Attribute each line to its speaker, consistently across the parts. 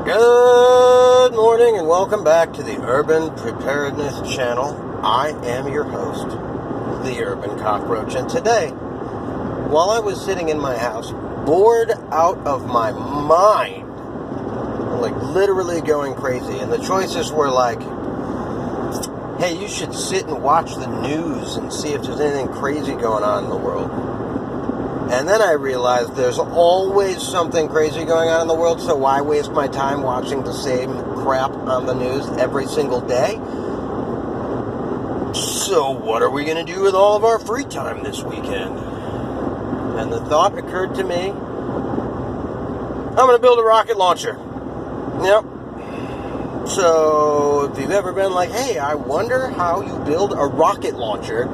Speaker 1: Good morning and welcome back to the Urban Preparedness Channel. I am your host, the Urban Cockroach, and today, while I was sitting in my house, bored out of my mind, like literally going crazy, and the choices were like, hey, you should sit and watch the news and see if there's anything crazy going on in the world. And then I realized there's always something crazy going on in the world, so why waste my time watching the same crap on the news every single day? So what are we going to do with all of our free time this weekend? And the thought occurred to me, I'm going to build a rocket launcher. Yep. So if you've ever been like, hey, I wonder how you build a rocket launcher,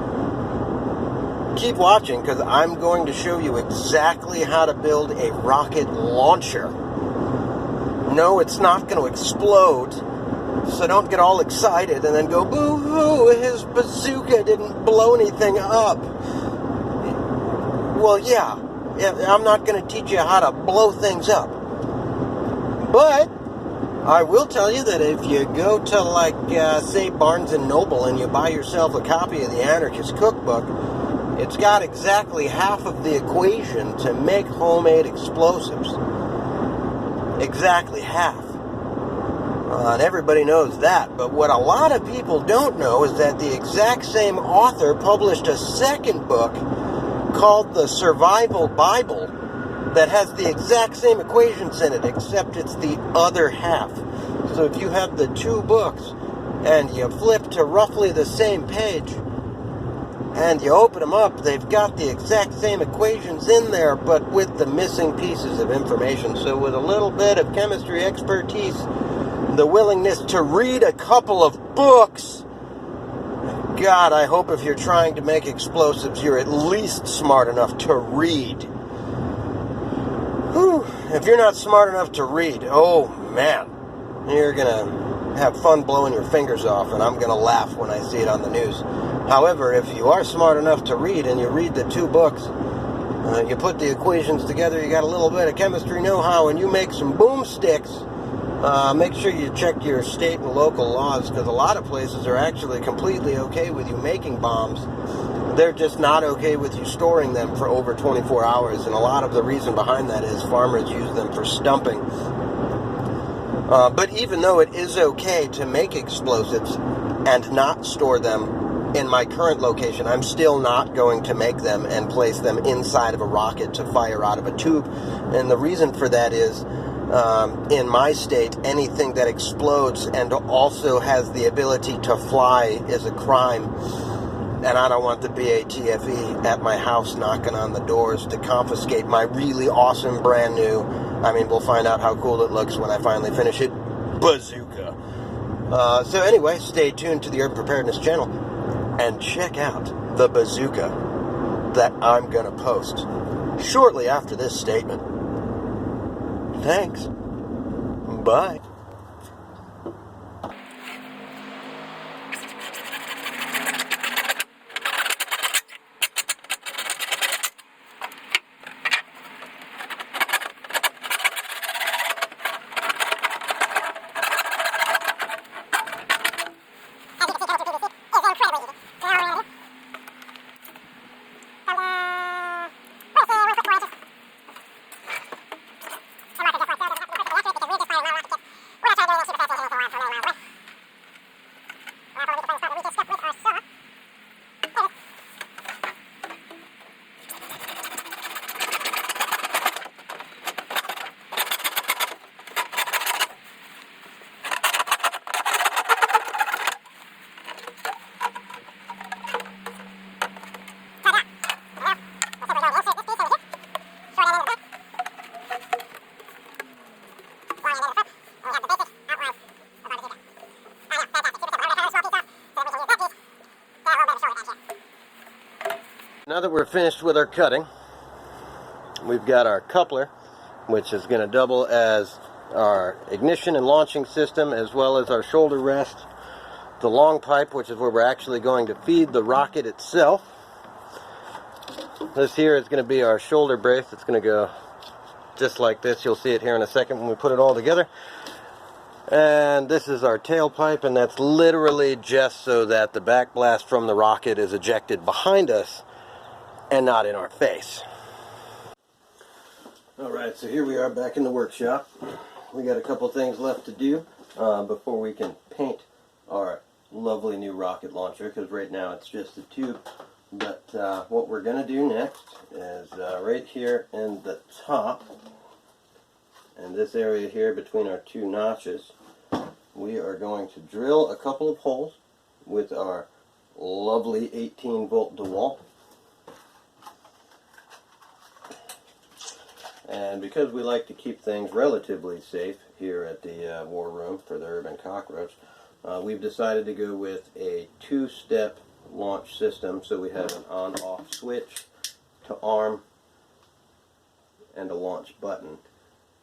Speaker 1: keep watching, because I'm going to show you exactly how to build a rocket launcher. No, it's not going to explode, so don't get all excited and then go, boo-hoo, his bazooka didn't blow anything up. Well, yeah, I'm not going to teach you how to blow things up. But I will tell you that if you go to, say, Barnes & Noble and you buy yourself a copy of the Anarchist Cookbook, it's got exactly half of the equation to make homemade explosives. Exactly half. And everybody knows that. But what a lot of people don't know is that the exact same author published a second book called The Survival Bible that has the exact same equations in it, except it's the other half. So if you have the two books and you flip to roughly the same page, and you open them up, they've got the exact same equations in there, but with the missing pieces of information. So with a little bit of chemistry expertise, the willingness to read a couple of books, God, I hope if you're trying to make explosives, you're at least smart enough to read. Whew. If you're not smart enough to read, oh man, you're going to have fun blowing your fingers off, and I'm going to laugh when I see it on the news. However, if you are smart enough to read and you read the two books, you put the equations together, you got a little bit of chemistry know-how, and you make some boomsticks, make sure you check your state and local laws, because a lot of places are actually completely okay with you making bombs. They're just not okay with you storing them for over 24 hours, and a lot of the reason behind that is farmers use them for stumping. But even though it is okay to make explosives and not store them in my current location, I'm still not going to make them and place them inside of a rocket to fire out of a tube. And the reason for that is, in my state, anything that explodes and also has the ability to fly is a crime. And I don't want the BATFE at my house knocking on the doors to confiscate my really awesome brand new, we'll find out how cool it looks when I finally finish it, bazooka. So anyway, stay tuned to the Urban Preparedness Channel and check out the bazooka that I'm going to post shortly after this statement. Thanks. Bye. Now that we're finished with our cutting, we've got our coupler, which is going to double as our ignition and launching system, as well as our shoulder rest, the long pipe, which is where we're actually going to feed the rocket itself. This here is going to be our shoulder brace. It's going to go just like this. You'll see it here in a second when we put it all together. And this is our tailpipe, and that's literally just so that the backblast from the rocket is ejected behind us and not in our face. Alright, so here we are back in the workshop. We got a couple things left to do before we can paint our lovely new rocket launcher, because right now it's just a tube. But what we're going to do next is right here in the top, and this area here between our two notches, we are going to drill a couple of holes with our lovely 18-volt DeWalt. And because we like to keep things relatively safe here at the War Room for the Urban Cockroach, we've decided to go with a two-step launch system. So we have an on-off switch to arm and a launch button.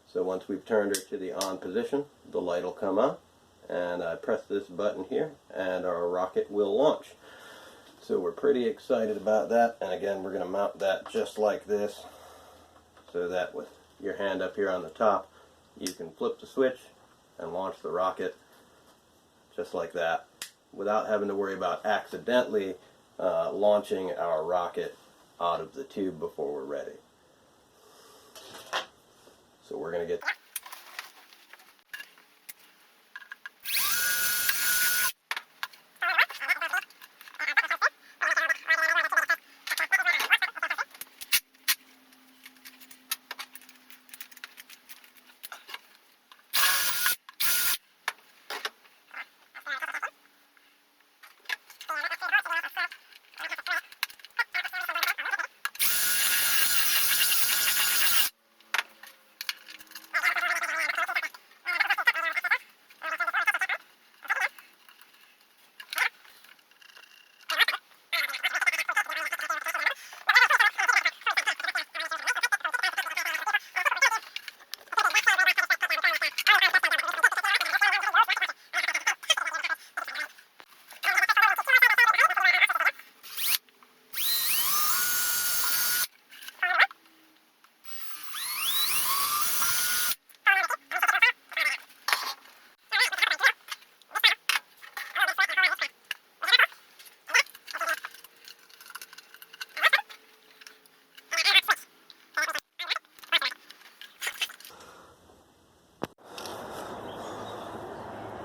Speaker 1: So once we've turned her to the on position, the light will come on, and I press this button here and our rocket will launch. So we're pretty excited about that, and again we're going to mount that just like this, so that with your hand up here on the top, you can flip the switch and launch the rocket just like that, without having to worry about accidentally launching our rocket out of the tube before we're ready. So we're going to get...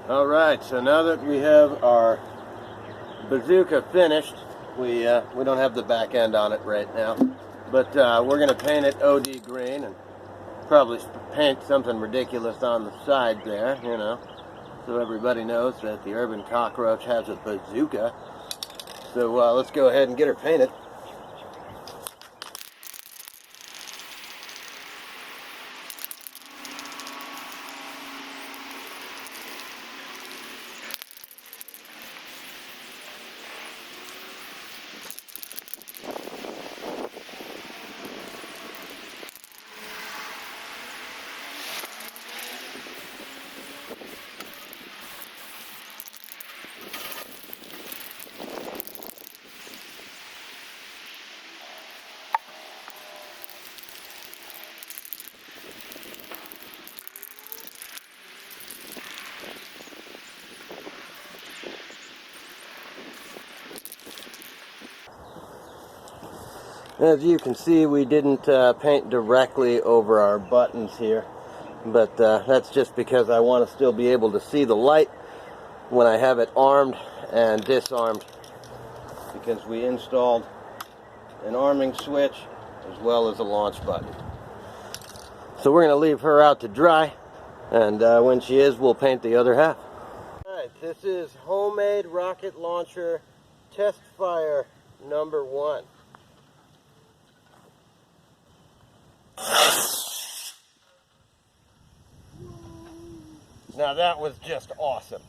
Speaker 1: Alright, so now that we have our bazooka finished, we don't have the back end on it right now, but we're going to paint it OD green and probably paint something ridiculous on the side there, you know, so everybody knows that the Urban Cockroach has a bazooka. So let's go ahead and get her painted. As you can see, we didn't paint directly over our buttons here, but that's just because I want to still be able to see the light when I have it armed and disarmed, because we installed an arming switch as well as a launch button. So we're going to leave her out to dry, and when she is, we'll paint the other half. Alright, this is homemade rocket launcher test fire number 1. Now that was just awesome.